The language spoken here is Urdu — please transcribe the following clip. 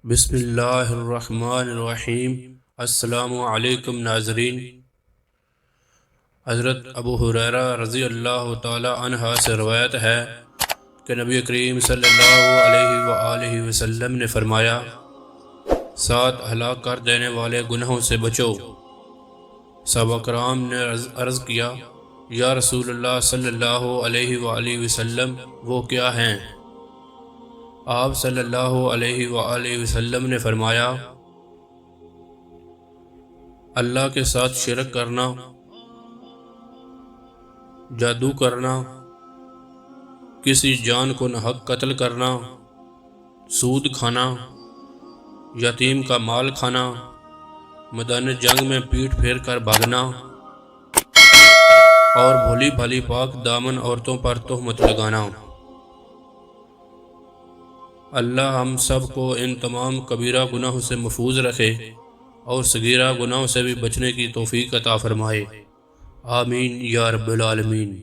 بسم اللہ الرحمن الرحیم۔ السلام علیکم ناظرین۔ حضرت ابو ہریرہ رضی اللہ تعالی عنہ سے روایت ہے کہ نبی کریم صلی اللہ علیہ وآلہ وسلم نے فرمایا، 7 ہلاک کر دینے والے گناہوں سے بچو۔ صحابہ کرام نے عرض کیا، یا رسول اللہ صلی اللہ علیہ وآلہ وسلم وہ کیا ہیں؟ آپ صلی اللہ علیہ وآلہ وسلم نے فرمایا، اللہ کے ساتھ شرک کرنا، جادو کرنا، کسی جان کو ناحق قتل کرنا، سود کھانا، یتیم کا مال کھانا، میدان جنگ میں پیٹھ پھیر کر بھاگنا، اور بھولی بھالی پاک دامن عورتوں پر تہمت لگانا۔ اللہ ہم سب کو ان تمام کبیرہ گناہوں سے محفوظ رکھے اور صغیرہ گناہوں سے بھی بچنے کی توفیق عطا فرمائے، آمین یا رب العالمین۔